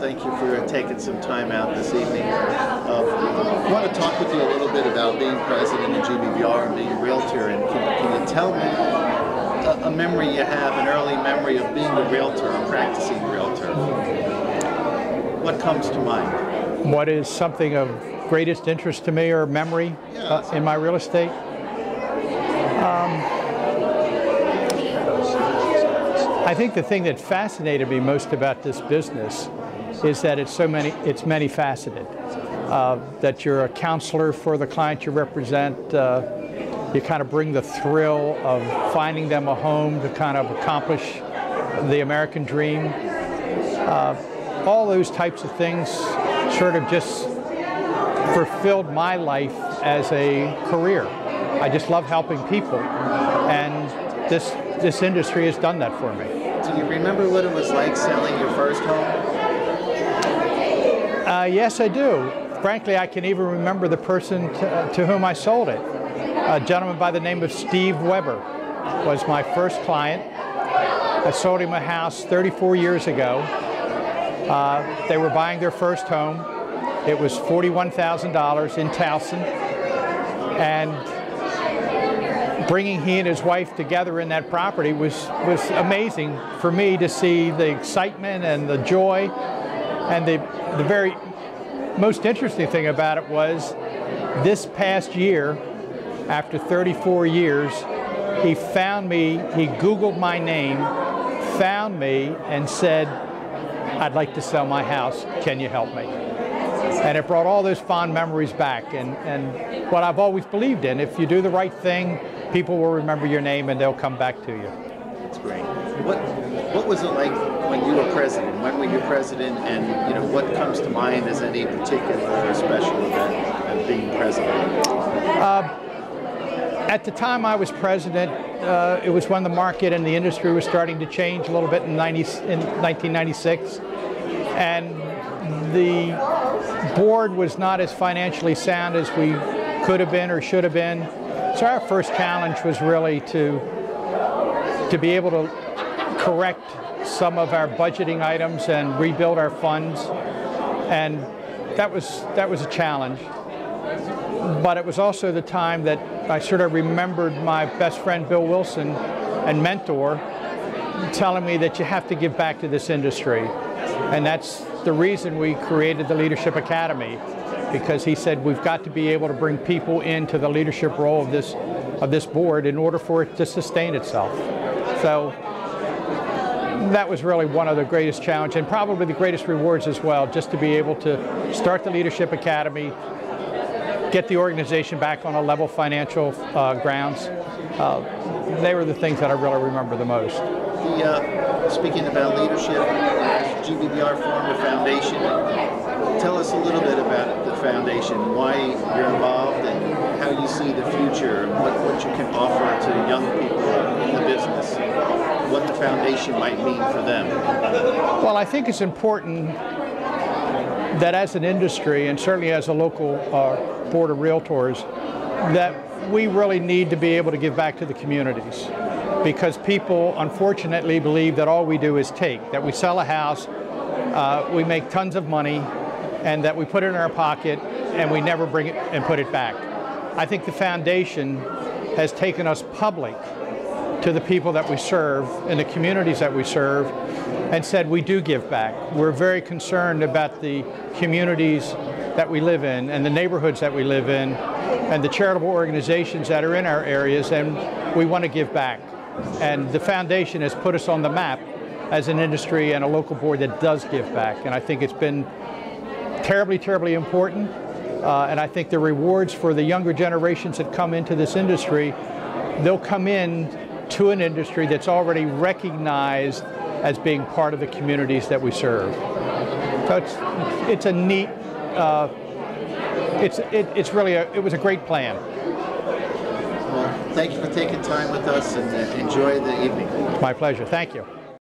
thank you for taking some time out this evening. I want to talk with you a little bit about being president of GBBR and being a realtor. And can you tell me a memory you have, an early memory of being a realtor, a practicing realtor? What comes to mind? What is something of greatest interest to me or memory in my real estate? I think the thing that fascinated me most about this business is that it's many faceted. That you're a counselor for the client you represent. You kind of bring the thrill of finding them a home to kind of accomplish the American dream. All those types of things sort of just fulfilled my life as a career. I just love helping people, and this industry has done that for me. Do you remember what it was like selling your first home? Yes, I do. Frankly, I can even remember the person to whom I sold it. A gentleman by the name of Steve Weber was my first client. I sold him a house 34 years ago. They were buying their first home. It was $41,000 in Towson, and bringing he and his wife together in that property was amazing for me to see the excitement and the joy. And the very most interesting thing about it was this past year, after 34 years, he found me, he Googled my name, found me, and said, "I'd like to sell my house. Can you help me?" And it brought all those fond memories back, and what I've always believed in: if you do the right thing, people will remember your name and they'll come back to you. That's great. What was it like when you were president? When were you president, and what comes to mind as any particular or special event of being president? At the time I was president, it was when the market and the industry was starting to change a little bit in 1996, and the board was not as financially sound as we could have been or should have been. So our first challenge was really to be able to correct some of our budgeting items and rebuild our funds, and that was a challenge. But it was also the time that I sort of remembered my best friend Bill Wilson and mentor telling me that you have to give back to this industry, and that's the reason we created the Leadership Academy, because he said we've got to be able to bring people into the leadership role of this board in order for it to sustain itself. So that was really one of the greatest challenges, and probably the greatest rewards as well, just to be able to start the Leadership Academy, get the organization back on a level financial grounds. They were the things that I really remember the most. Speaking about leadership, GBBR formed a foundation. Tell us a little bit about the foundation, why you're involved, and how you see the future, and what you can offer to young people in the business, what the foundation might mean for them. Well, I think it's important that as an industry, and certainly as a local board of realtors, that we really need to be able to give back to the communities, because people unfortunately believe that all we do is take, that we sell a house, we make tons of money, and that we put it in our pocket and we never bring it and put it back. I think the foundation has taken us public to the people that we serve and the communities that we serve, and said we do give back. We're very concerned about the communities that we live in and the neighborhoods that we live in and the charitable organizations that are in our areas, and we want to give back. And the foundation has put us on the map as an industry and a local board that does give back, and I think it's been terribly, terribly important. And I think the rewards for the younger generations that come into this industry, they'll come in to an industry that's already recognized as being part of the communities that we serve. So it's a neat, it was a great plan. Well, thank you for taking time with us, and enjoy the evening. My pleasure. Thank you.